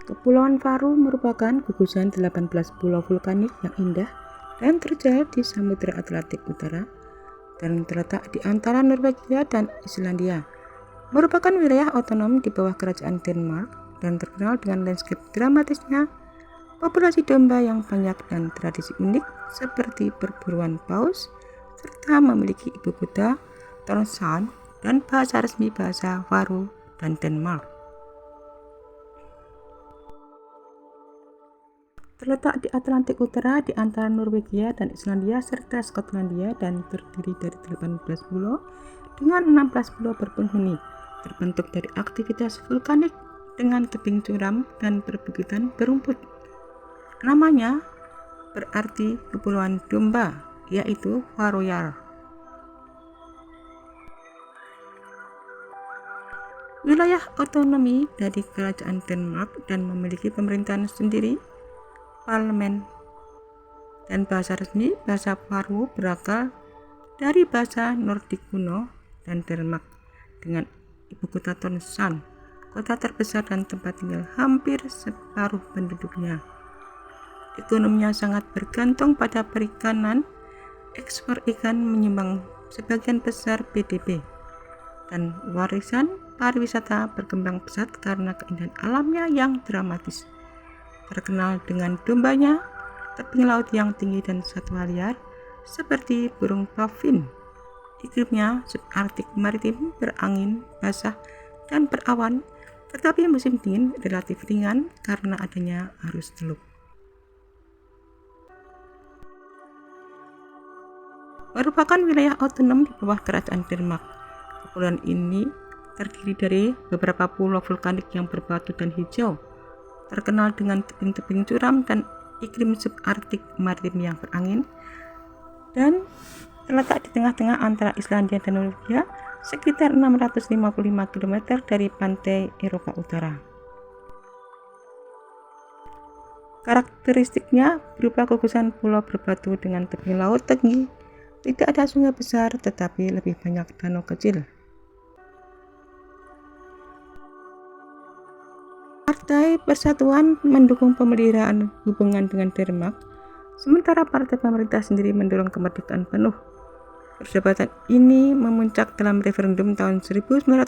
Kepulauan Faroe merupakan gugusan 18 pulau vulkanik yang indah dan terjal di Samudra Atlantik Utara dan terletak di antara Norwegia dan Islandia. Merupakan wilayah otonom di bawah kerajaan Denmark dan terkenal dengan landscape dramatisnya, populasi domba yang banyak dan tradisi unik seperti perburuan paus, serta memiliki ibu kota Tórshavn dan bahasa resmi bahasa Faroe dan Denmark. Terletak di Atlantik Utara di antara Norwegia dan Islandia serta Skotlandia dan terdiri dari 18 pulau dengan 16 pulau berpenghuni, terbentuk dari aktivitas vulkanik dengan tebing curam dan perbukitan berumput. Namanya berarti Kepulauan Domba, yaitu Faroyar. Wilayah otonomi dari kerajaan Denmark dan memiliki pemerintahan sendiri, parlemen, dan bahasa resmi bahasa Faroe berakar dari bahasa Nordik kuno dan Denmark dengan ibu kota Tórshavn, kota terbesar dan tempat tinggal hampir separuh penduduknya. Ekonominya sangat bergantung pada perikanan, ekspor ikan menyumbang sebagian besar PDB, dan warisan pariwisata berkembang pesat karena keindahan alamnya yang dramatis. Terkenal dengan dombanya, tebing laut yang tinggi dan satwa liar seperti burung pavin. Iklimnya subarktik maritim berangin, basah, dan berawan, tetapi musim dingin relatif ringan karena adanya arus teluk. Merupakan wilayah otonom di bawah kerajaan Denmark. Kepulauan ini terdiri dari beberapa pulau vulkanik yang berbatu dan hijau, terkenal dengan tebing-tebing curam dan iklim subarktik maritim yang berangin, dan terletak di tengah-tengah antara Islandia dan Norwegia, sekitar 655 km dari pantai Eropa Utara. Karakteristiknya berupa gugusan pulau berbatu dengan tebing laut tinggi. Tidak ada sungai besar, tetapi lebih banyak danau kecil. Partai Persatuan mendukung pemeliharaan hubungan dengan Denmark, sementara partai pemerintah sendiri mendorong kemerdekaan penuh. Perdebatan ini memuncak dalam referendum tahun 1946,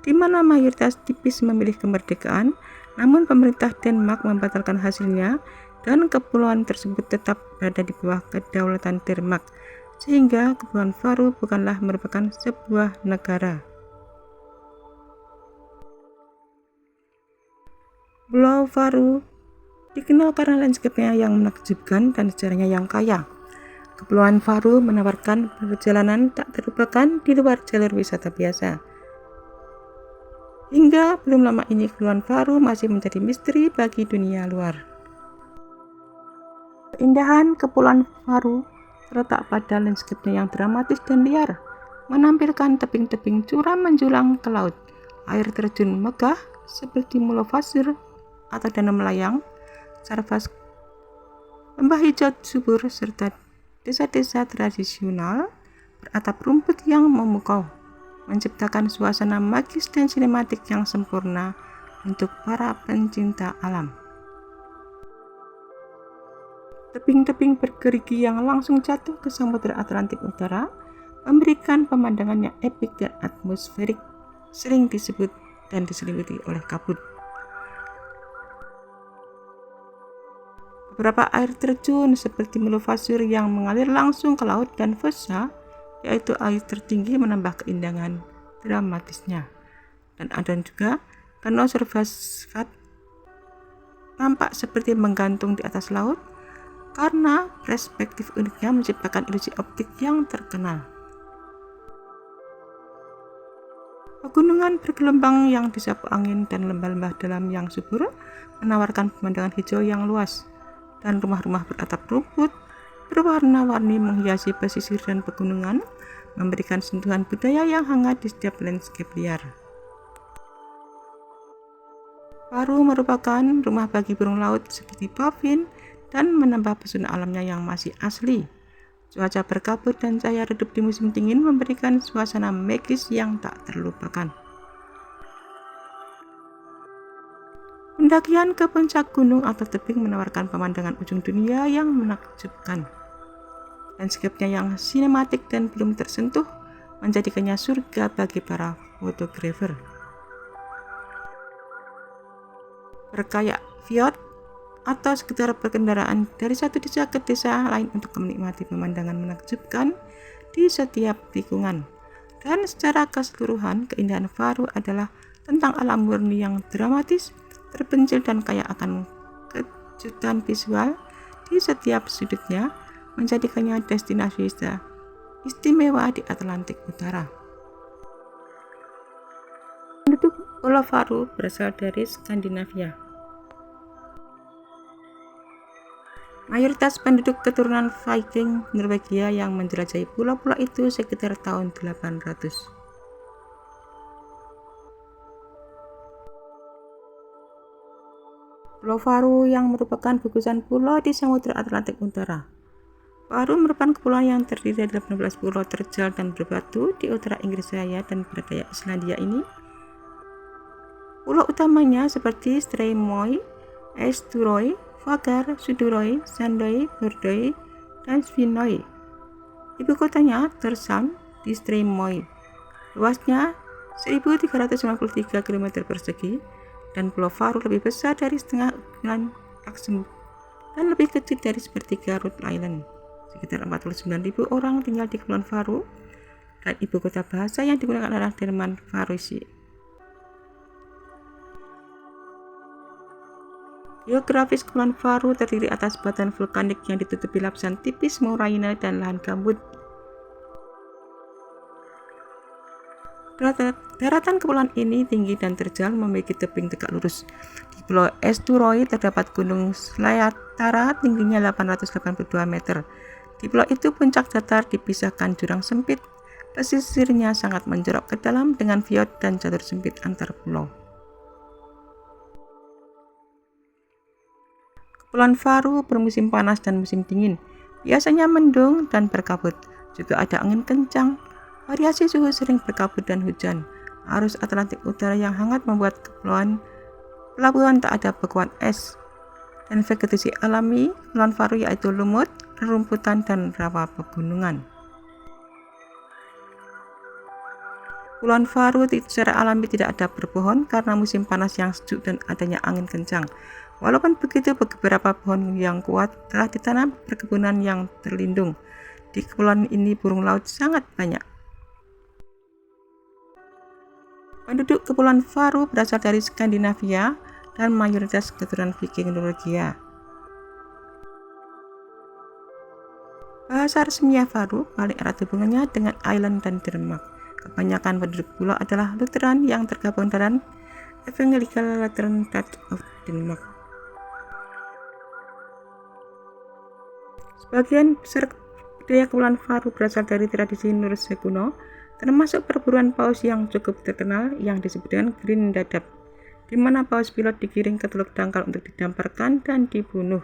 di mana mayoritas tipis memilih kemerdekaan, namun pemerintah Denmark membatalkan hasilnya dan kepulauan tersebut tetap berada di bawah kedaulatan Denmark, sehingga Kepulauan Faroe bukanlah merupakan sebuah negara. Pulau Faroe dikenal karena landscape-nya yang menakjubkan dan sejarahnya yang kaya. Kepulauan Faroe menawarkan perjalanan tak terlupakan di luar jalur wisata biasa. Hingga belum lama ini Kepulauan Faroe masih menjadi misteri bagi dunia luar. Keindahan Kepulauan Faroe terletak pada landscape-nya yang dramatis dan liar, menampilkan tebing-tebing curam menjulang ke laut, air terjun megah seperti Mulafjörður atau Danau Melayang, Sarfas, lembah hijau subur, serta desa-desa tradisional beratap rumput yang memukau, menciptakan suasana magis dan sinematik yang sempurna untuk para pencinta alam. Tebing-tebing bergerigi yang langsung jatuh ke Samudra Atlantik Utara memberikan pemandangan yang epik dan atmosferik, sering disebut dan diselimuti oleh kabut. Beberapa air terjun seperti Mulafjörður yang mengalir langsung ke laut dan Fossa, yaitu air tertinggi, menambah keindahan dramatisnya. Dan ada juga Danau Sarfas nampak seperti menggantung di atas laut, karena perspektif uniknya menciptakan ilusi optik yang terkenal. Pegunungan bergelombang yang disapu angin dan lembah-lembah dalam yang subur menawarkan pemandangan hijau yang luas, dan rumah-rumah beratap rumput berwarna-warni menghiasi pesisir dan pegunungan, memberikan sentuhan budaya yang hangat di setiap landscape liar. Faroe merupakan rumah bagi burung laut seperti pavin dan menambah pesona alamnya yang masih asli. Cuaca berkabut dan cahaya redup di musim dingin memberikan suasana magis yang tak terlupakan. Pendakian ke puncak gunung atau tebing menawarkan pemandangan ujung dunia yang menakjubkan. Lanskapnya yang sinematik dan belum tersentuh menjadikannya surga bagi para fotografer. Berkayak fjord atau sekedar berkendaraan dari satu desa ke desa lain untuk menikmati pemandangan menakjubkan di setiap tikungan. Dan secara keseluruhan, keindahan Faroe adalah tentang alam murni yang dramatis, terpencil dan kaya akan kejutan visual di setiap sudutnya, menjadikannya destinasi wisata istimewa di Atlantik Utara. Penduduk Pulau Faroe berasal dari Skandinavia. Mayoritas penduduk keturunan Viking Norwegia yang menjelajahi pulau-pulau itu sekitar tahun 800. Pulau Faroe yang merupakan gugusan pulau di Samudra Atlantik Utara. Faroe merupakan kepulauan yang terdiri dari 18 pulau terjal dan berbatu di utara Inggris Raya dan berdaya Islandia ini. Pulau utamanya seperti Streymoy, Eysturoy, Fagar, Suðuroy, Sandoy, Bordøy, dan Svínoy. Ibu kotanya Tórshavn di Streymoy. Luasnya 1.393 km persegi dan Pulau Faroe lebih besar dari setengah ukuran Luxembourg dan lebih kecil dari sepertiga Rhode Island. Sekitar 49.000 orang tinggal di Kepulauan Faroe dan ibu kota bahasa yang digunakan adalah Denmark Faroese. Geografis Kepulauan Faroe terdiri atas batuan vulkanik yang ditutupi lapisan tipis moraine dan lahan gambut. Daratan kepulauan ini tinggi dan terjal, memiliki tebing tegak lurus. Di Pulau Eysturoy terdapat Gunung Slayatara tingginya 882 meter. Di pulau itu puncak datar dipisahkan jurang sempit, pesisirnya sangat menjorok ke dalam dengan fjord dan jalur sempit antar pulau. Kepulauan Faroe bermusim panas dan musim dingin, biasanya mendung dan berkabut. Juga ada angin kencang, variasi suhu sering berkabut dan hujan. Arus Atlantik Utara yang hangat membuat pelabuhan tak ada bekuan es. Dan vegetasi alami Kepulauan Faroe yaitu lumut, rerumputan, dan rawa pegunungan. Kepulauan Faroe secara alami tidak ada berpohon karena musim panas yang sejuk dan adanya angin kencang. Walaupun begitu, beberapa pohon yang kuat telah ditanam perkebunan yang terlindung. Di kepulauan ini burung laut sangat banyak. Penduduk Kepulauan Faroe berasal dari Skandinavia dan mayoritas keturunan Viking Norwegia. Bahasa resmi Faroe paling erat hubungannya dengan Ireland dan Denmark. Kebanyakan penduduk pulau adalah Lutheran yang tergabung dalam Evangelical Lutheran Church of Denmark. Sebagian besar budaya Kepulauan Faroe berasal dari tradisi Norse kuno, termasuk perburuan paus yang cukup terkenal yang disebut dengan Grindadab, di mana paus pilot digiring ke Teluk Dangkal untuk didamparkan dan dibunuh.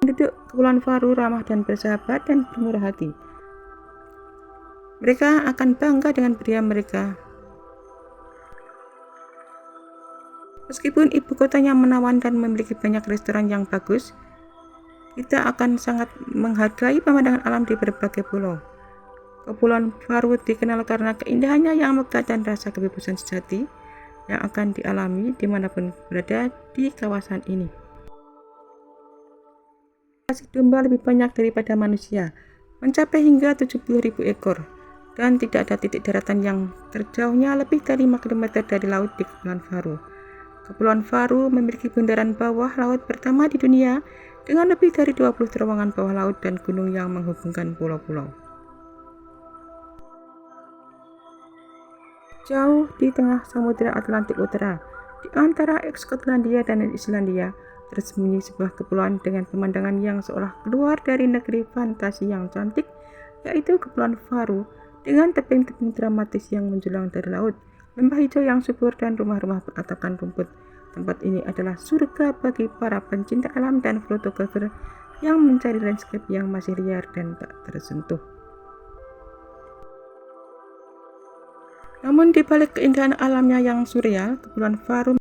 Penduduk Kepulauan Faroe ramah dan bersahabat dan bermurah hati. Mereka akan bangga dengan budaya mereka. Meskipun ibu kotanya menawan dan memiliki banyak restoran yang bagus, kita akan sangat menghargai pemandangan alam di berbagai pulau. Kepulauan Faroe dikenal karena keindahannya yang megah dan rasa kebebasan sejati yang akan dialami dimanapun berada di kawasan ini. Populasi domba lebih banyak daripada manusia, mencapai hingga 70.000 ekor, dan tidak ada titik daratan yang terjauhnya lebih dari 5 km dari laut di Kepulauan Faroe. Kepulauan Faroe memiliki bundaran bawah laut pertama di dunia dengan lebih dari 20 terowongan bawah laut dan gunung yang menghubungkan pulau-pulau. Jauh di tengah Samudra Atlantik Utara, di antara Skotlandia dan Islandia, tersembunyi sebuah kepulauan dengan pemandangan yang seolah keluar dari negeri fantasi yang cantik, yaitu Kepulauan Faroe dengan tebing-tebing dramatis yang menjulang dari laut, lembah hijau yang subur, dan rumah-rumah beratapkan rumput. Tempat ini adalah surga bagi para pencinta alam dan fotografer yang mencari landscape yang masih liar dan tak tersentuh. Namun di balik keindahan alamnya yang surreal, Kepulauan Faroe